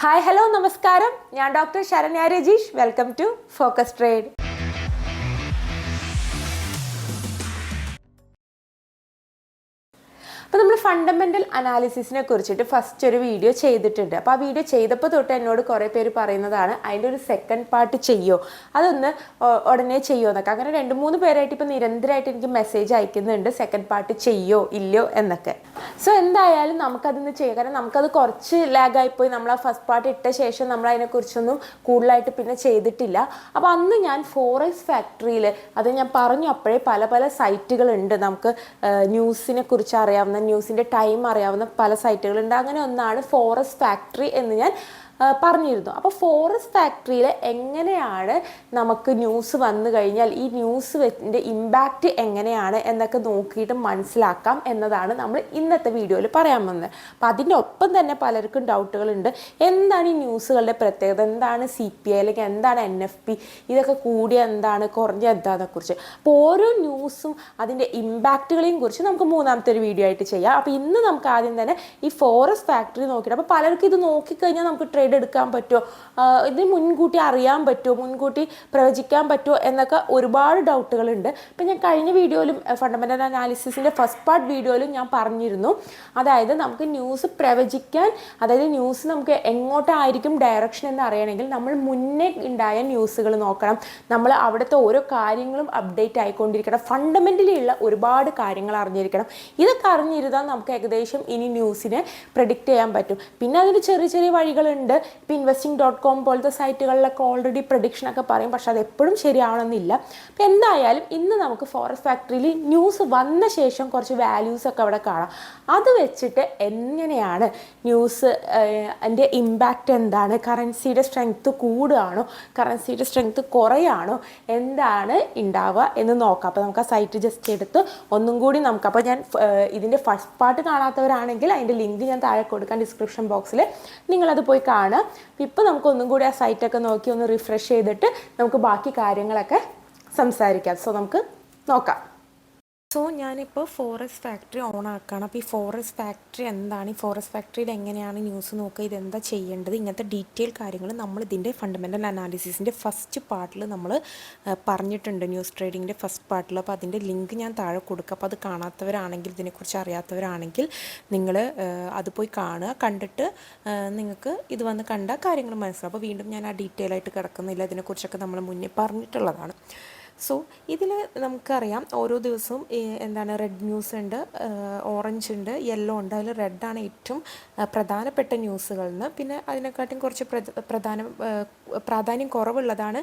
Hi hello നമസ്കാരം. ഞാൻ doctor Saranya Rajeesh. Welcome to focus trade. അപ്പോൾ നമ്മൾ ഫണ്ടമെൻ്റൽ അനാലിസിസിനെ കുറിച്ചിട്ട് ഫസ്റ്റ് ഒരു വീഡിയോ ചെയ്തിട്ടുണ്ട്. അപ്പോൾ ആ വീഡിയോ ചെയ്തപ്പോൾ തൊട്ട് എന്നോട് കുറേ പേര് പറയുന്നതാണ് അതിൻ്റെ ഒരു സെക്കൻഡ് പാർട്ട് ചെയ്യുമോ, അതൊന്ന് ഉടനെ ചെയ്യുമോ എന്നൊക്കെ. അങ്ങനെ 2-3 പേരായിട്ട് ഇപ്പോൾ നിരന്തരമായിട്ട് എനിക്ക് മെസ്സേജ് അയക്കുന്നുണ്ട് സെക്കൻഡ് പാർട്ട് ചെയ്യോ ഇല്ലയോ എന്നൊക്കെ. സോ എന്തായാലും നമുക്കതൊന്ന് ചെയ്യാം. കാരണം നമുക്കത് കുറച്ച് ലാഗായിപ്പോയി. നമ്മൾ ആ ഫസ്റ്റ് പാർട്ട് ഇട്ട ശേഷം നമ്മൾ അതിനെക്കുറിച്ചൊന്നും കൂടുതലായിട്ട് പിന്നെ ചെയ്തിട്ടില്ല. അപ്പോൾ അന്ന് ഞാൻ ഫോറക്സ് ഫാക്ടറിയിൽ അത് ഞാൻ പറഞ്ഞു അപ്പോഴേ പല സൈറ്റുകളുണ്ട് നമുക്ക് ന്യൂസിനെ കുറിച്ച് അറിയാവുന്ന, ന്യൂസിൻ്റെ ടൈം അറിയാവുന്ന പല സൈറ്റുകളുണ്ട്. അങ്ങനെ ഒന്നാണ് ഫോറക്സ് ഫാക്ടറി എന്ന് ഞാൻ പറഞ്ഞിരുന്നു. അപ്പോൾ ഫോറക്സ് ഫാക്ടറിയിൽ എങ്ങനെയാണ് നമുക്ക് ന്യൂസ് വന്നു കഴിഞ്ഞാൽ ഈ ന്യൂസിൻ്റെ ഇമ്പാക്റ്റ് എങ്ങനെയാണ് എന്നൊക്കെ നോക്കിയിട്ട് മനസ്സിലാക്കാം എന്നതാണ് നമ്മൾ ഇന്നത്തെ വീഡിയോയിൽ പറയാൻ വന്നത്. അപ്പോൾ അതിൻ്റെ ഒപ്പം തന്നെ പലർക്കും ഡൗട്ടുകളുണ്ട്. എന്താണ് ഈ ന്യൂസുകളുടെ പ്രത്യേകത, എന്താണ് CPI അല്ലെങ്കിൽ എന്താണ് NFP, ഇതൊക്കെ കൂടിയ എന്താണ് കുറഞ്ഞ എന്താണെന്നെക്കുറിച്ച്. അപ്പോൾ ഓരോ ന്യൂസും അതിൻ്റെ ഇമ്പാക്റ്റുകളെയും കുറിച്ച് നമുക്ക് മൂന്നാമത്തെ ഒരു വീഡിയോ ആയിട്ട് ചെയ്യാം. അപ്പോൾ ഇന്ന് നമുക്ക് ആദ്യം തന്നെ ഈ ഫോറക്സ് ഫാക്ടറി നോക്കിയിട്ട്, അപ്പോൾ പലർക്കും ഇത് നോക്കിക്കഴിഞ്ഞാൽ നമുക്ക് ട്രേഡ് എടുക്കാൻ പറ്റുമോ, ഇതിന് മുൻകൂട്ടി അറിയാൻ പറ്റുമോ, മുൻകൂട്ടി പ്രവചിക്കാൻ പറ്റുമോ എന്നൊക്കെ ഒരുപാട് ഡൗട്ടുകളുണ്ട്. ഇപ്പം ഞാൻ കഴിഞ്ഞ വീഡിയോയിലും ഫണ്ടമെൻ്റൽ അനാലിസിസിൻ്റെ ഫസ്റ്റ് പാർട്ട് വീഡിയോയിലും ഞാൻ പറഞ്ഞിരുന്നു, അതായത് നമുക്ക് ന്യൂസ് പ്രവചിക്കാൻ, അതായത് ന്യൂസ് നമുക്ക് എങ്ങോട്ടായിരിക്കും ഡയറക്ഷൻ എന്ന് അറിയണമെങ്കിൽ നമ്മൾ മുന്നേ ഉണ്ടായ ന്യൂസുകൾ നോക്കണം. നമ്മൾ അവിടുത്തെ ഓരോ കാര്യങ്ങളും അപ്ഡേറ്റ് ആയിക്കൊണ്ടിരിക്കണം. ഫണ്ടമെൻ്റലി ഉള്ള ഒരുപാട് കാര്യങ്ങൾ അറിഞ്ഞിരിക്കണം. ഇതൊക്കെ അറിഞ്ഞിരുന്നാൽ നമുക്ക് ഏകദേശം ഇനി ന്യൂസിനെ പ്രെഡിക്റ്റ് ചെയ്യാൻ പറ്റും. പിന്നെ അതിന് ചെറിയ വഴികളുണ്ട്. ഇപ്പോൾ investing.com പോലത്തെ സൈറ്റുകളിലൊക്കെ ഓൾറെഡി പ്രഡിക്ഷനൊക്കെ പറയും, പക്ഷെ അത് എപ്പോഴും ശരിയാവണമെന്നില്ല. അപ്പോൾ എന്തായാലും ഇന്ന് നമുക്ക് ഫോറക്സ് ഫാക്ടറിയിൽ ന്യൂസ് വന്ന ശേഷം കുറച്ച് വാല്യൂസൊക്കെ അവിടെ കാണാം. അത് വെച്ചിട്ട് എങ്ങനെയാണ് ന്യൂസ് അതിൻ്റെ ഇമ്പാക്റ്റ് എന്താണ്, കറൻസിയുടെ സ്ട്രെങ്ത്ത് കൂടുകയാണോ കറൻസിയുടെ സ്ട്രെങ്ത്ത് കുറയാണോ, എന്താണ് ഉണ്ടാവുക എന്ന് നോക്കാം. അപ്പോൾ നമുക്ക് ആ സൈറ്റ് ജസ്റ്റ് എടുത്ത് ഒന്നും കൂടി നമുക്ക്, അപ്പോൾ ഞാൻ ഇതിൻ്റെ ഫസ്റ്റ് പാർട്ട് കാണാത്തവരാണെങ്കിൽ അതിൻ്റെ ലിങ്ക് ഞാൻ താഴെ കൊടുക്കാം ഡിസ്ക്രിപ്ഷൻ ബോക്സിൽ, നിങ്ങളത് പോയി കാണുക. ഇപ്പോൾ നമുക്കൊന്നും കൂടി ആ സൈറ്റൊക്കെ നോക്കി ഒന്ന് റിഫ്രഷ് ചെയ്തിട്ട് നമുക്ക് ബാക്കി കാര്യങ്ങളൊക്കെ സംസാരിക്കാം. സോ നമുക്ക് നോക്കാം. സോ ഞാനിപ്പോൾ ഫോറക്സ് ഫാക്ടറി ഓൺ ആക്കുകയാണ്. അപ്പോൾ ഈ ഫോറക്സ് ഫാക്ടറി എന്താണ്, ഈ ഫോറക്സ് ഫാക്ടറിയിൽ എങ്ങനെയാണ് ന്യൂസ് നോക്കുക, ഇതെന്താ ചെയ്യേണ്ടത്, ഇങ്ങനത്തെ ഡീറ്റെയിൽ കാര്യങ്ങൾ നമ്മൾ ഇതിൻ്റെ ഫണ്ടമെൻ്റൽ അനാലിസിസിൻ്റെ ഫസ്റ്റ് പാർട്ടിൽ നമ്മൾ പറഞ്ഞിട്ടുണ്ട്, ന്യൂസ് ട്രേഡിങ്ങിൻ്റെ ഫസ്റ്റ് പാർട്ടിൽ. അപ്പോൾ അതിൻ്റെ ലിങ്ക് ഞാൻ താഴെ കൊടുക്കുക. അപ്പോൾ അത് കാണാത്തവരാണെങ്കിൽ, ഇതിനെക്കുറിച്ച് അറിയാത്തവരാണെങ്കിൽ നിങ്ങൾ അത് പോയി കാണുക. കണ്ടിട്ട് നിങ്ങൾക്ക് ഇത് വന്ന് കണ്ട കാര്യങ്ങൾ മനസ്സിലാവും. അപ്പോൾ വീണ്ടും ഞാൻ ആ ഡീറ്റെയിൽ ആയിട്ട് കിടക്കുന്നില്ല, ഇതിനെക്കുറിച്ചൊക്കെ നമ്മൾ മുന്നേ പറഞ്ഞിട്ടുള്ളതാണ്. സോ ഇതിൽ നമുക്കറിയാം ഓരോ ദിവസവും എന്താണ് റെഡ് ന്യൂസ് ഉണ്ട്, ഓറഞ്ച് ഉണ്ട്, യെല്ലോ ഉണ്ട്. അതിൽ റെഡാണ് ഏറ്റവും പ്രധാനപ്പെട്ട ന്യൂസുകളിൽ നിന്ന്. പിന്നെ അതിനെക്കാട്ടും കുറച്ച് പ്രാധാന്യം കുറവുള്ളതാണ്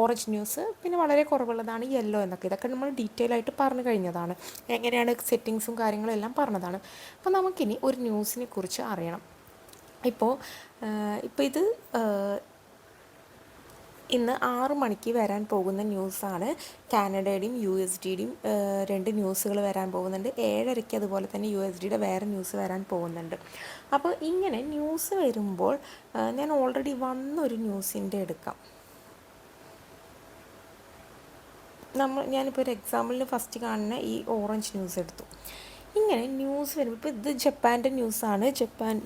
ഓറഞ്ച് ന്യൂസ്, പിന്നെ വളരെ കുറവുള്ളതാണ് യെല്ലോ എന്നൊക്കെ. ഇതൊക്കെ നമ്മൾ ഡീറ്റെയിൽ ആയിട്ട് പറഞ്ഞു കഴിഞ്ഞതാണ്, എങ്ങനെയാണ് സെറ്റിങ്സും കാര്യങ്ങളും എല്ലാം പറഞ്ഞതാണ്. അപ്പോൾ നമുക്കിനി ഒരു ന്യൂസിനെ കുറിച്ച് അറിയണം. ഇപ്പോൾ ഇത് ഇന്ന് 6 മണിക്ക് വരാൻ പോകുന്ന ന്യൂസാണ്. കാനഡയുടെയും USDയുടെയും 2 ന്യൂസുകൾ വരാൻ പോകുന്നുണ്ട്. 7:30 അതുപോലെ തന്നെ USDയുടെ വേറെ ന്യൂസ് വരാൻ പോകുന്നുണ്ട്. അപ്പോൾ ഇങ്ങനെ ന്യൂസ് വരുമ്പോൾ ഞാൻ ഓൾറെഡി വന്നൊരു ന്യൂസിൻ്റെ എടുക്കാം. ഞാനിപ്പോൾ ഒരു എക്സാമ്പിളിന് ഫസ്റ്റ് കാണുന്ന ഈ ഓറഞ്ച് ന്യൂസ് എടുത്തു. ഇങ്ങനെ ന്യൂസ് വരുമ്പോൾ, ഇപ്പോൾ ഇത് ജപ്പാൻ്റെ ന്യൂസാണ്,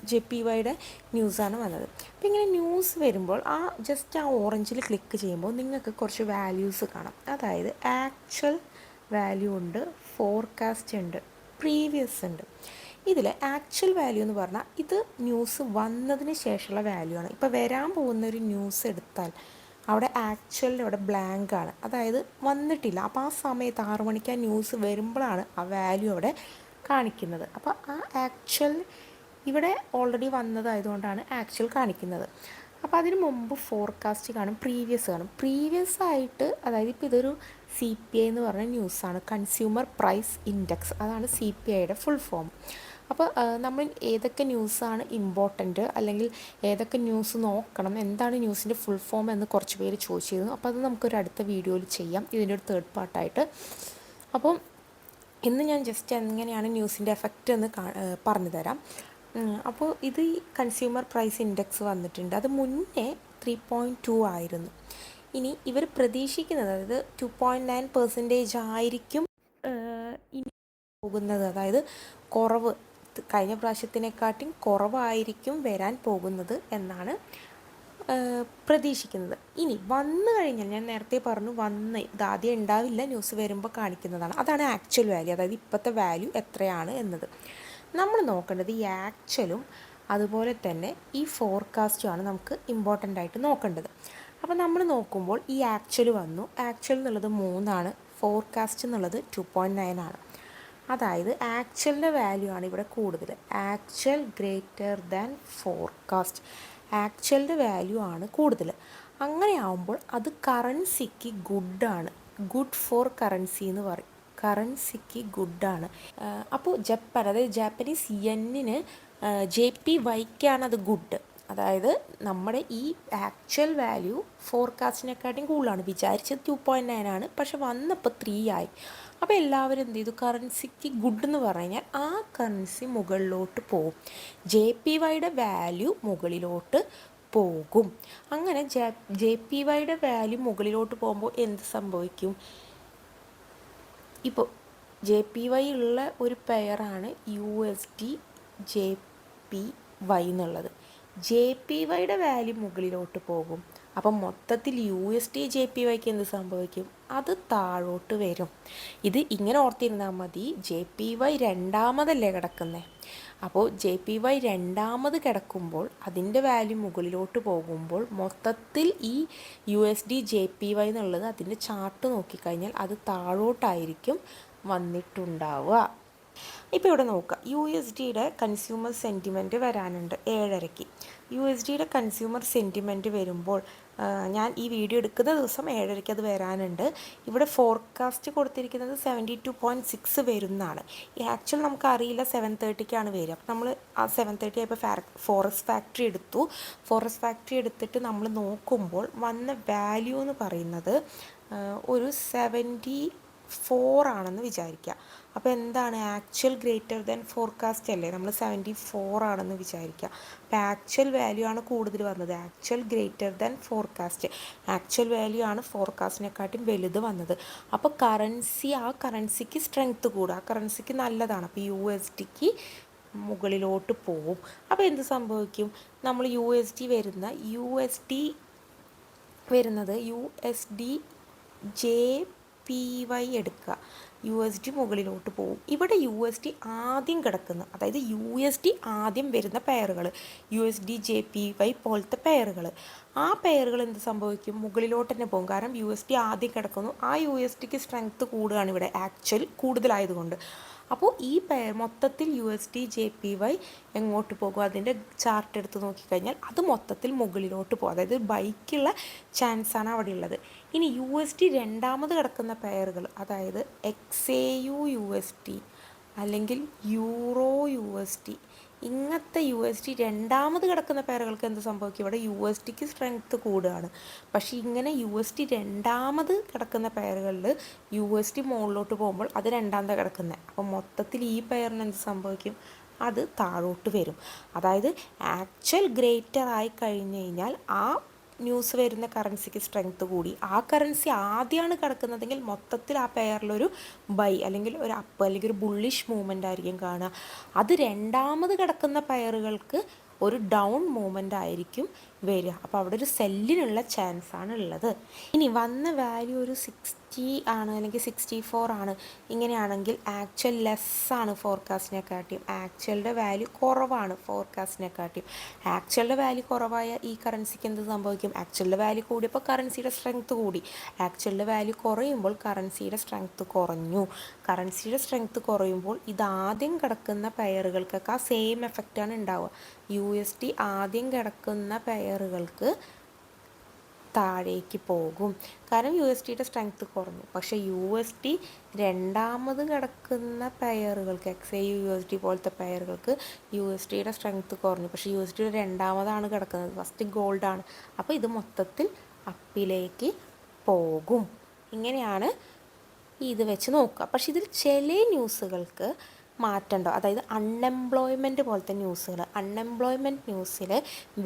JPYയുടെ ന്യൂസാണ് വന്നത്. അപ്പോൾ ഇങ്ങനെ ന്യൂസ് വരുമ്പോൾ ജസ്റ്റ് ആ ഓറഞ്ചിൽ ക്ലിക്ക് ചെയ്യുമ്പോൾ നിങ്ങൾക്ക് കുറച്ച് വാല്യൂസ് കാണാം. അതായത് ആക്ച്വൽ വാല്യൂ ഉണ്ട്, ഫോർകാസ്റ്റ് ഉണ്ട്, പ്രീവിയസ് ഉണ്ട്. ഇതിൽ ആക്ച്വൽ വാല്യൂ എന്ന് പറഞ്ഞാൽ ഇത് ന്യൂസ് വന്നതിന് ശേഷമുള്ള വാല്യൂ ആണ്. ഇപ്പോൾ വരാൻ പോകുന്നൊരു ന്യൂസ് എടുത്താൽ അവിടെ ആക്ച്വലിൽ അവിടെ ബ്ലാങ്ക് ആണ്, അതായത് വന്നിട്ടില്ല. അപ്പോൾ ആ സമയത്ത് 6 മണിക്ക് ആ ന്യൂസ് വരുമ്പോഴാണ് ആ വാല്യൂ അവിടെ കാണിക്കുന്നത്. അപ്പോൾ ആ ആക്ച്വൽ ഇവിടെ ഓൾറെഡി വന്നതായതുകൊണ്ടാണ് ആക്ച്വൽ കാണിക്കുന്നത്. അപ്പോൾ അതിന് മുമ്പ് ഫോർകാസ്റ്റ് കാണും, പ്രീവിയസ് കാണും. പ്രീവിയസ് ആയിട്ട്, അതായത് ഇപ്പോൾ ഇതൊരു CPI എന്ന് പറഞ്ഞ ന്യൂസാണ്, കൺസ്യൂമർ പ്രൈസ് ഇൻഡെക്സ്, അതാണ് CPIയുടെ ഫുൾ ഫോം. അപ്പോൾ നമ്മൾ ഏതൊക്കെ ന്യൂസാണ് ഇമ്പോർട്ടൻറ്റ്, അല്ലെങ്കിൽ ഏതൊക്കെ ന്യൂസ് നോക്കണം, എന്താണ് ന്യൂസിൻ്റെ ഫുൾ ഫോം എന്ന് കുറച്ച് പേര് ചോദിച്ചിരുന്നു. അപ്പോൾ അത് നമുക്കൊരു അടുത്ത വീഡിയോയിൽ ചെയ്യാം, ഇതിൻ്റെ ഒരു തേർഡ് പാർട്ടായിട്ട്. അപ്പം ഇന്ന് ഞാൻ ജസ്റ്റ് എങ്ങനെയാണ് ന്യൂസിൻ്റെ എഫക്റ്റ് എന്ന് പറഞ്ഞു തരാം. അപ്പോൾ ഇത് ഈ കൺസ്യൂമർ പ്രൈസ് ഇൻഡെക്സ് വന്നിട്ടുണ്ട്. അത് മുന്നേ 3.2 ആയിരുന്നു. ഇനി ഇവർ പ്രതീക്ഷിക്കുന്നത്, അതായത് 2.9% ആയിരിക്കും ഇനി പോകുന്നത്, അതായത് കുറവ് കഴിഞ്ഞ പ്രാവശ്യത്തിനെക്കാട്ടും കുറവായിരിക്കും വരാൻ പോകുന്നത് എന്നാണ് പ്രതീക്ഷിക്കുന്നത്. ഇനി വന്നു കഴിഞ്ഞാൽ ഞാൻ നേരത്തെ പറഞ്ഞു ഇതാദ്യം ഉണ്ടാവില്ല, ന്യൂസ് വരുമ്പോൾ കാണിക്കുന്നതാണ്. അതാണ് ആക്ച്വൽ വാല്യൂ, അതായത് ഇപ്പോഴത്തെ വാല്യൂ എത്രയാണ് എന്നത്. നമ്മൾ നോക്കേണ്ടത് ഈ ആക്ച്വലും അതുപോലെ തന്നെ ഈ ഫോർകാസ്റ്റുമാണ് നമുക്ക് ഇമ്പോർട്ടൻ്റ് ആയിട്ട് നോക്കേണ്ടത്. അപ്പോൾ നമ്മൾ നോക്കുമ്പോൾ ഈ ആക്ച്വൽ വന്നു, ആക്ച്വൽ എന്നുള്ളത് 3 ഫോർകാസ്റ്റ് എന്നുള്ളത് 2.9 ആണ്. അതായത് ആക്ച്വലിൻ്റെ വാല്യൂ ആണ് ഇവിടെ കൂടുതൽ. ആക്ച്വൽ ഗ്രേറ്റർ ദാൻ ഫോർകാസ്റ്റ്, ആക്ച്വലിൻ്റെ വാല്യൂ ആണ് കൂടുതൽ. അങ്ങനെയാവുമ്പോൾ അത് കറൻസിക്ക് ഗുഡാണ്, ഗുഡ് ഫോർ കറൻസി എന്ന് പറയും, കറൻസിക്ക് ഗുഡാണ്. അപ്പോൾ അതായത് ജാപ്പനീസ് യെന്നിന് JPYക്കാണ് അത് ഗുഡ്. അതായത് നമ്മുടെ ഈ ആക്ച്വൽ വാല്യൂ ഫോർകാസ്റ്റിനെക്കാട്ടും കൂടുതലാണ്. വിചാരിച്ചത് 2.9 ആണ്, പക്ഷെ വന്നപ്പോൾ 3 ആയി. അപ്പോൾ എല്ലാവരും എന്ത് ചെയ്തു, കറൻസിക്ക് ഗുഡ് എന്ന് പറഞ്ഞു കഴിഞ്ഞാൽ ആ കറൻസി മുകളിലോട്ട് പോകും, JPYയുടെ വാല്യൂ മുകളിലോട്ട് പോകും. അങ്ങനെ JPYയുടെ വാല്യൂ മുകളിലോട്ട് പോകുമ്പോൾ എന്ത് സംഭവിക്കും? ഇപ്പോൾ JPY ഉള്ള ഒരു പെയറാണ് USD JPY എന്നുള്ളത്. JPYയുടെ വാല്യൂ മുകളിലോട്ട് പോകും. അപ്പം മൊത്തത്തിൽ USD JPYക്ക് എന്ത് സംഭവിക്കും? അത് താഴോട്ട് വരും. ഇത് ഇങ്ങനെ ഓർത്തിരുന്നാൽ മതി, JPY രണ്ടാമതല്ലേ കിടക്കുന്നത്. അപ്പോൾ JPY രണ്ടാമത് കിടക്കുമ്പോൾ അതിൻ്റെ വാല്യൂ മുകളിലോട്ട് പോകുമ്പോൾ മൊത്തത്തിൽ ഈ USD JPY എന്നുള്ളത് അതിൻ്റെ ചാർട്ട് നോക്കിക്കഴിഞ്ഞാൽ അത് താഴോട്ടായിരിക്കും വന്നിട്ടുണ്ടാവുക. ഇപ്പോൾ ഇവിടെ നോക്കുക, USDയുടെ കൺസ്യൂമർ സെൻറ്റിമെൻറ്റ് വരാനുണ്ട് 7:30. USDയുടെ കൺസ്യൂമർ സെൻറ്റിമെൻറ്റ് വരുമ്പോൾ ഞാൻ ഈ വീഡിയോ എടുക്കുന്ന ദിവസം 7:30 അത് വരാനുണ്ട്. ഇവിടെ ഫോർകാസ്റ്റ് കൊടുത്തിരിക്കുന്നത് 72.6 വരുന്നതാണ്. ഈ ആക്ച്വൽ നമുക്കറിയില്ല 7:30ക്കാണ് വരിക. അപ്പോൾ നമ്മൾ ആ 7:30 ആയപ്പോൾ ഫോറക്സ് ഫാക്ടറി എടുത്തു. ഫോറക്സ് ഫാക്ടറി എടുത്തിട്ട് നമ്മൾ നോക്കുമ്പോൾ വന്ന വാല്യൂ എന്ന് പറയുന്നത് ഒരു 74 ആണെന്ന് വിചാരിക്കുക. അപ്പോൾ എന്താണ്, ആക്ച്വൽ ഗ്രേറ്റർ ദാൻ ഫോർകാസ്റ്റ് അല്ലേ, നമ്മൾ 74 ആണെന്ന് വിചാരിക്കുക. അപ്പോൾ ആക്ച്വൽ വാല്യൂ ആണ് കൂടുതൽ വന്നത്, actual greater than forecast, actual value ആണ് ഫോർകാസ്റ്റിനെക്കാട്ടും വലുത് വന്നത്. അപ്പോൾ ആ കറൻസിക്ക് സ്ട്രെങ്ത് കൂടും, ആ കറൻസിക്ക് നല്ലതാണ്. അപ്പോൾ USDക്ക് മുകളിലോട്ട് പോവും. അപ്പോൾ എന്ത് സംഭവിക്കും, നമ്മൾ USD വരുന്നത് USD JPY എടുക്കുക, USD മുകളിലോട്ട് പോകും. ഇവിടെ USD ആദ്യം കിടക്കുന്ന, അതായത് USD ആദ്യം വരുന്ന പെയറുകൾ, USD JPY പോലത്തെ പെയറുകൾ, ആ പെയറുകൾ എന്ത് സംഭവിക്കും, മുകളിലോട്ട് തന്നെ പോകും. കാരണം USD ആദ്യം കിടക്കുന്നു, ആ USDക്ക് സ്ട്രെങ്ത് കൂടുകയാണ് ഇവിടെ ആക്ച്വൽ കൂടുതലായതുകൊണ്ട്. അപ്പോൾ ഈ പെയർ മൊത്തത്തിൽ USD JPY എങ്ങോട്ട് പോകും, അതിൻ്റെ ചാർട്ട് എടുത്ത് നോക്കിക്കഴിഞ്ഞാൽ അത് മൊത്തത്തിൽ മുകളിലോട്ട് പോകും, അതായത് ബൈക്കുള്ള ചാൻസാണ് അവിടെ ഉള്ളത്. ഇനി USD രണ്ടാമത് കിടക്കുന്ന പെയറുകൾ, അതായത് XAU USD അല്ലെങ്കിൽ യൂറോ USD, ഇങ്ങനത്തെ USD രണ്ടാമത് കിടക്കുന്ന പെയറുകൾക്ക് എന്ത് സംഭവിക്കും, ഇവിടെ USDക്ക് സ്ട്രെങ്ത് കൂടുകയാണ്. പക്ഷേ ഇങ്ങനെ USD രണ്ടാമത് കിടക്കുന്ന പെയറുകളിൽ USD മുകളിലോട്ട് പോകുമ്പോൾ അത് രണ്ടാമത് കിടക്കുന്നത്. അപ്പോൾ മൊത്തത്തിൽ ഈ പെയറിന് എന്ത് സംഭവിക്കും, അത് താഴോട്ട് വരും. അതായത് ആക്ച്വൽ ഗ്രേറ്റർ ആയി കഴിഞ്ഞ് കഴിഞ്ഞാൽ ആ ന്യൂസ് വരുന്ന കറൻസിക്ക് സ്ട്രെങ്ത് കൂടി, ആ കറൻസി ആദ്യമാണ് കിടക്കുന്നതെങ്കിൽ മൊത്തത്തിൽ ആ പെയറിലൊരു ബൈ അല്ലെങ്കിൽ ഒരു അപ്പ് അല്ലെങ്കിൽ ഒരു ബുള്ളിഷ് മൂവ്മെൻ്റ് ആയിരിക്കും കാണുക. അത് രണ്ടാമത് കിടക്കുന്ന പെയറുകൾക്ക് ഒരു ഡൗൺ മൂവ്മെൻ്റ് ആയിരിക്കും വരിക. അപ്പോൾ അവിടെ ഒരു സെല്ലിനുള്ള ചാൻസാണ് ഉള്ളത്. ഇനി വന്ന വാല്യൂ ഒരു 60 ആണ് അല്ലെങ്കിൽ 64 ആണ്, ഇങ്ങനെയാണെങ്കിൽ ആക്ച്വൽ ലെസ്സാണ് ഫോർകാസ്റ്റിനെക്കാട്ടിയും, ആക്ച്വലിൻ്റെ വാല്യൂ കുറവാണ് ഫോർകാസ്റ്റിനെക്കാട്ടിയും. ആക്ച്വലിൻ്റെ വാല്യൂ കുറവായ ഈ കറൻസിക്ക് എന്ത് സംഭവിക്കും, ആക്ച്വലിൻ്റെ വാല്യൂ കൂടിയപ്പോൾ കറൻസിയുടെ സ്ട്രെങ്ത് കൂടി, ആക്ച്വലിൻ്റെ വാല്യൂ കുറയുമ്പോൾ കറൻസിയുടെ സ്ട്രെങ്ത് കുറഞ്ഞു. കറൻസിയുടെ സ്ട്രെങ്ത് കുറയുമ്പോൾ ഇതാദ്യം കിടക്കുന്ന പെയറുകൾക്കൊക്കെ ആ സെയിം എഫക്റ്റാണ് ഉണ്ടാവുക. USD ആദ്യം കിടക്കുന്ന പെയറുകൾക്ക് താഴേക്ക് പോകും, കാരണം USDയുടെ സ്ട്രെങ്ത് കുറഞ്ഞു. പക്ഷേ USD രണ്ടാമത് കിടക്കുന്ന പെയറുകൾക്ക്, XAU USD പോലത്തെ പെയറുകൾക്ക് USDയുടെ സ്ട്രെങ്ത് കുറഞ്ഞു. പക്ഷേ USDയുടെ രണ്ടാമതാണ് കിടക്കുന്നത്, ഫസ്റ്റ് ഗോൾഡാണ്. അപ്പോൾ ഇത് മൊത്തത്തിൽ അപ്പിലേക്ക് പോകും. ഇങ്ങനെയാണ് ഇത് വെച്ച് നോക്കുക. പക്ഷേ ഇതിൽ ചില ന്യൂസുകൾക്ക് മാറ്റമുണ്ടോ, അതായത് അൺഎംപ്ലോയ്മെൻറ്റ് പോലത്തെ ന്യൂസുകൾ, അൺഎംപ്ലോയ്മെൻറ്റ് ന്യൂസിൽ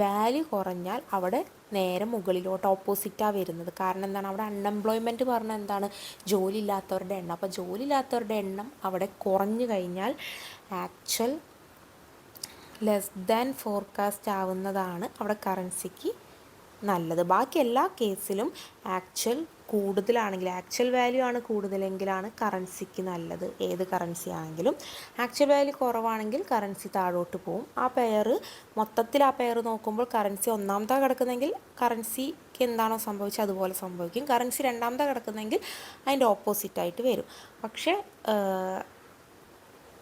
വാല്യൂ കുറഞ്ഞാൽ അവിടെ നേരെ മുകളിലോട്ട് ഓപ്പോസിറ്റാണ് വരുന്നത്. കാരണം എന്താണ്, അവിടെ അൺഎംപ്ലോയ്മെൻറ്റ് പറഞ്ഞാൽ എന്താണ്, ജോലി ഇല്ലാത്തവരുടെ എണ്ണം. അപ്പോൾ ജോലി ഇല്ലാത്തവരുടെ എണ്ണം അവിടെ കുറഞ്ഞു കഴിഞ്ഞാൽ ആക്ച്വൽ ലെസ് ദാൻ ഫോർകാസ്റ്റ് ആവുന്നതാണ് അവിടെ കറൻസിക്ക് നല്ലത്. ബാക്കി എല്ലാ കേസിലും ആക്ച്വൽ വാല്യൂ ആണ് കൂടുതലെങ്കിലാണ് കറൻസിക്ക് നല്ലത്. ഏത് കറൻസി ആണെങ്കിലും ആക്ച്വൽ വാല്യൂ കുറവാണെങ്കിൽ കറൻസി താഴോട്ട് പോകും. മൊത്തത്തിൽ ആ പെയർ നോക്കുമ്പോൾ കറൻസി ഒന്നാമതാണ് കിടക്കുന്നെങ്കിൽ കറൻസിക്ക് എന്താണോ സംഭവിച്ചത് അതുപോലെ സംഭവിക്കും. കറൻസി രണ്ടാമതാണ് കിടക്കുന്നെങ്കിൽ അതിൻ്റെ ഓപ്പോസിറ്റായിട്ട് വരും. പക്ഷേ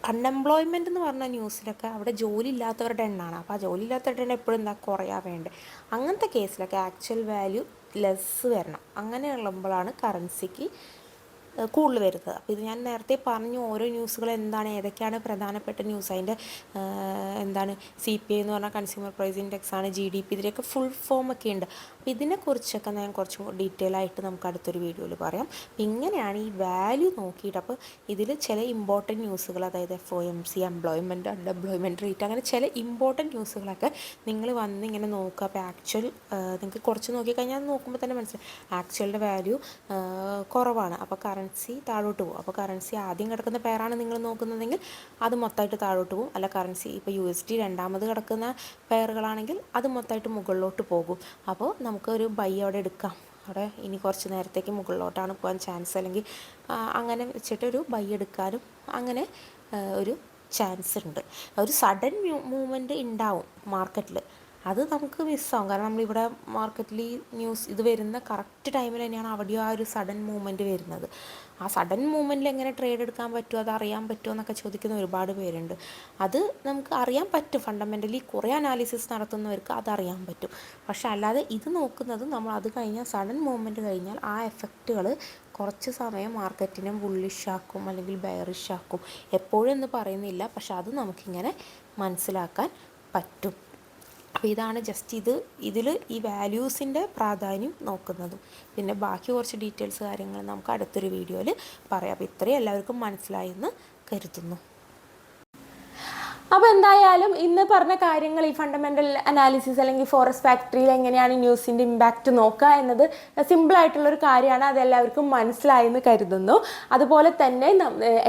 അൺഎംപ്ലോയ്മെൻ്റ് എന്ന് പറഞ്ഞ ന്യൂസിലൊക്കെ അവിടെ ജോലി ഇല്ലാത്തവരുടെ എണ്ണമാണ്. അപ്പോൾ ആ ജോലി ഇല്ലാത്തവരുടെ എണ്ണം എപ്പോഴും കുറയാൻ വേണ്ടത്. അങ്ങനത്തെ കേസിലൊക്കെ ആക്ച്വൽ വാല്യൂ ലെസ് വരണം. അങ്ങനെയുള്ളപ്പോഴാണ് കറൻസിക്ക് കൂടുതൽ വരുന്നത്. അപ്പോൾ ഇത് ഞാൻ നേരത്തെ പറഞ്ഞു ഓരോ ന്യൂസുകൾ ഏതൊക്കെയാണ് പ്രധാനപ്പെട്ട ന്യൂസ്. അതിൻ്റെ CPI എന്ന് പറഞ്ഞാൽ കൺസ്യൂമർ പ്രൈസ് ഇൻഡെക്സ് ആണ്, GDP, ഇതിൻ്റെയൊക്കെ ഫുൾ ഫോം ഒക്കെ ഉണ്ട്. അപ്പോൾ ഇതിനെക്കുറിച്ചൊക്കെ ഞാൻ കുറച്ചും ഡീറ്റെയിൽ ആയിട്ട് നമുക്ക് അടുത്തൊരു വീഡിയോയിൽ പറയാം. ഇങ്ങനെയാണ് ഈ വാല്യൂ നോക്കിയിട്ട്. അപ്പോൾ ഇതിൽ ചില ഇമ്പോർട്ടൻറ്റ് ന്യൂസുകൾ, അതായത് FOMC, എംപ്ലോയ്മെൻറ്റ്, അൺഎംപ്ലോയ്മെൻറ്റ് റേറ്റ്, അങ്ങനെ ചില ഇമ്പോർട്ടൻറ്റ് ന്യൂസുകളൊക്കെ നിങ്ങൾ വന്ന് ഇങ്ങനെ നോക്കുക. അപ്പോൾ നിങ്ങൾക്ക് കുറച്ച് നോക്കിക്കഴിഞ്ഞാൽ നോക്കുമ്പോൾ തന്നെ മനസ്സിലായി ആക്ച്വലിൻ്റെ വാല്യൂ കുറവാണ്. അപ്പോൾ കറൻസി താഴോട്ട് പോകും. അപ്പോൾ കറൻസി ആദ്യം കിടക്കുന്ന പെയറാണ് നിങ്ങൾ നോക്കുന്നതെങ്കിൽ അത് മൊത്തമായിട്ട് താഴോട്ട് പോകും. അല്ല കറൻസി ഇപ്പോൾ USD രണ്ടാമത് കിടക്കുന്ന പെയറുകളാണെങ്കിൽ അത് മൊത്തമായിട്ട് മുകളിലോട്ട് പോകും. അപ്പോൾ നമുക്കൊരു ബൈ അവിടെ എടുക്കാം. അവിടെ ഇനി കുറച്ച് നേരത്തേക്ക് മുകളിലോട്ടാണ് പോകാൻ ചാൻസ്, അല്ലെങ്കിൽ അങ്ങനെ വെച്ചിട്ടൊരു ബൈ എടുക്കാനും അങ്ങനെ ഒരു ചാൻസ് ഉണ്ട്. ഒരു സഡൻ മൂവ്മെൻറ്റ് ഉണ്ടാവും മാർക്കറ്റിൽ. അത് നമുക്ക് മിസ്സാവും. കാരണം നമ്മളിവിടെ മാർക്കറ്റിൽ ന്യൂസ് ഇത് വരുന്ന കറക്റ്റ് ടൈമിൽ തന്നെയാണ് അവിടെയും ആ ഒരു സഡൻ മൂവ്മെൻറ്റ് വരുന്നത്. ആ സഡൻ മൂവ്മെൻറ്റിൽ എങ്ങനെ ട്രേഡ് എടുക്കാൻ പറ്റുമോ, അത് അറിയാൻ പറ്റുമോ എന്നൊക്കെ ചോദിക്കുന്ന ഒരുപാട് പേരുണ്ട്. അത് നമുക്ക് അറിയാൻ പറ്റും. ഫണ്ടമെൻ്റലി കുറേ അനാലിസിസ് നടത്തുന്നവർക്ക് അതറിയാൻ പറ്റും. പക്ഷെ അല്ലാതെ ഇത് നോക്കുന്നത് നമ്മൾ അത് കഴിഞ്ഞാൽ സഡൻ മൂവ്മെൻറ്റ് കഴിഞ്ഞാൽ ആ എഫക്റ്റുകൾ കുറച്ച് സമയം മാർക്കറ്റിനെ ബുള്ളിഷാക്കും അല്ലെങ്കിൽ ബെയറിഷാക്കും. എപ്പോഴും എന്ന് പറയുന്നില്ല, പക്ഷെ അത് നമുക്കിങ്ങനെ മനസ്സിലാക്കാൻ പറ്റും. അപ്പോൾ ഇതാണ് ജസ്റ്റ് ഇതിൽ ഈ വാല്യൂസിൻ്റെ പ്രാധാന്യം നോക്കുന്നതും. പിന്നെ ബാക്കി കുറച്ച് ഡീറ്റെയിൽസ് കാര്യങ്ങൾ നമുക്ക് അടുത്തൊരു വീഡിയോയിൽ പറയാം. അപ്പോൾ ഇത്രയും എല്ലാവർക്കും മനസ്സിലായെന്ന് കരുതുന്നു. അപ്പോൾ എന്തായാലും ഇന്ന് പറഞ്ഞ കാര്യങ്ങൾ, ഈ ഫണ്ടമെൻ്റൽ അനാലിസിസ് അല്ലെങ്കിൽ ഫോറക്സ് ഫാക്ടറിയിൽ എങ്ങനെയാണ് ന്യൂസിൻ്റെ ഇമ്പാക്റ്റ് നോക്കുക എന്നത് സിമ്പിളായിട്ടുള്ളൊരു കാര്യമാണ്. അതെല്ലാവർക്കും മനസ്സിലായെന്ന് കരുതുന്നു. അതുപോലെ തന്നെ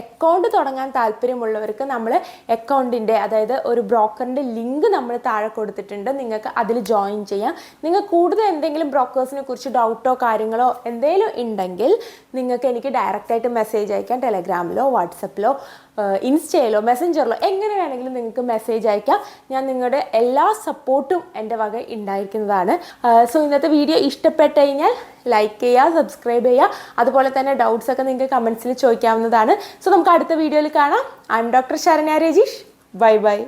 അക്കൗണ്ട് തുടങ്ങാൻ താല്പര്യമുള്ളവർക്ക് നമ്മൾ അക്കൗണ്ടിൻ്റെ, അതായത് ഒരു ബ്രോക്കറിൻ്റെ ലിങ്ക് നമ്മൾ താഴെ കൊടുത്തിട്ടുണ്ട്. നിങ്ങൾക്ക് അതിൽ ജോയിൻ ചെയ്യാം. നിങ്ങൾ കൂടുതൽ എന്തെങ്കിലും ബ്രോക്കേഴ്സിനെ കുറിച്ച് ഡൗട്ടോ കാര്യങ്ങളോ എന്തെങ്കിലും ഉണ്ടെങ്കിൽ നിങ്ങൾക്ക് എനിക്ക് ഡയറക്റ്റായിട്ട് മെസ്സേജ് അയക്കാം. ടെലഗ്രാമിലോ വാട്സപ്പിലോ ഇൻസ്റ്റയിലോ മെസ്സഞ്ചറിലോ എങ്ങനെ വേണമെങ്കിലും നിങ്ങൾക്ക് മെസ്സേജ് അയക്കാം. ഞാൻ നിങ്ങളുടെ എല്ലാ സപ്പോർട്ടും എൻ്റെ വക ഉണ്ടായിരിക്കുന്നതാണ്. സോ ഇന്നത്തെ വീഡിയോ ഇഷ്ടപ്പെട്ട് കഴിഞ്ഞാൽ ലൈക്ക് ചെയ്യുക, സബ്സ്ക്രൈബ് ചെയ്യുക. അതുപോലെ തന്നെ ഡൗട്ട്സൊക്കെ നിങ്ങൾക്ക് കമൻസിൽ ചോദിക്കാവുന്നതാണ്. സോ നമുക്ക് അടുത്ത വീഡിയോയിൽ കാണാം. I M doctor Saranya Rajeesh. Bye bye.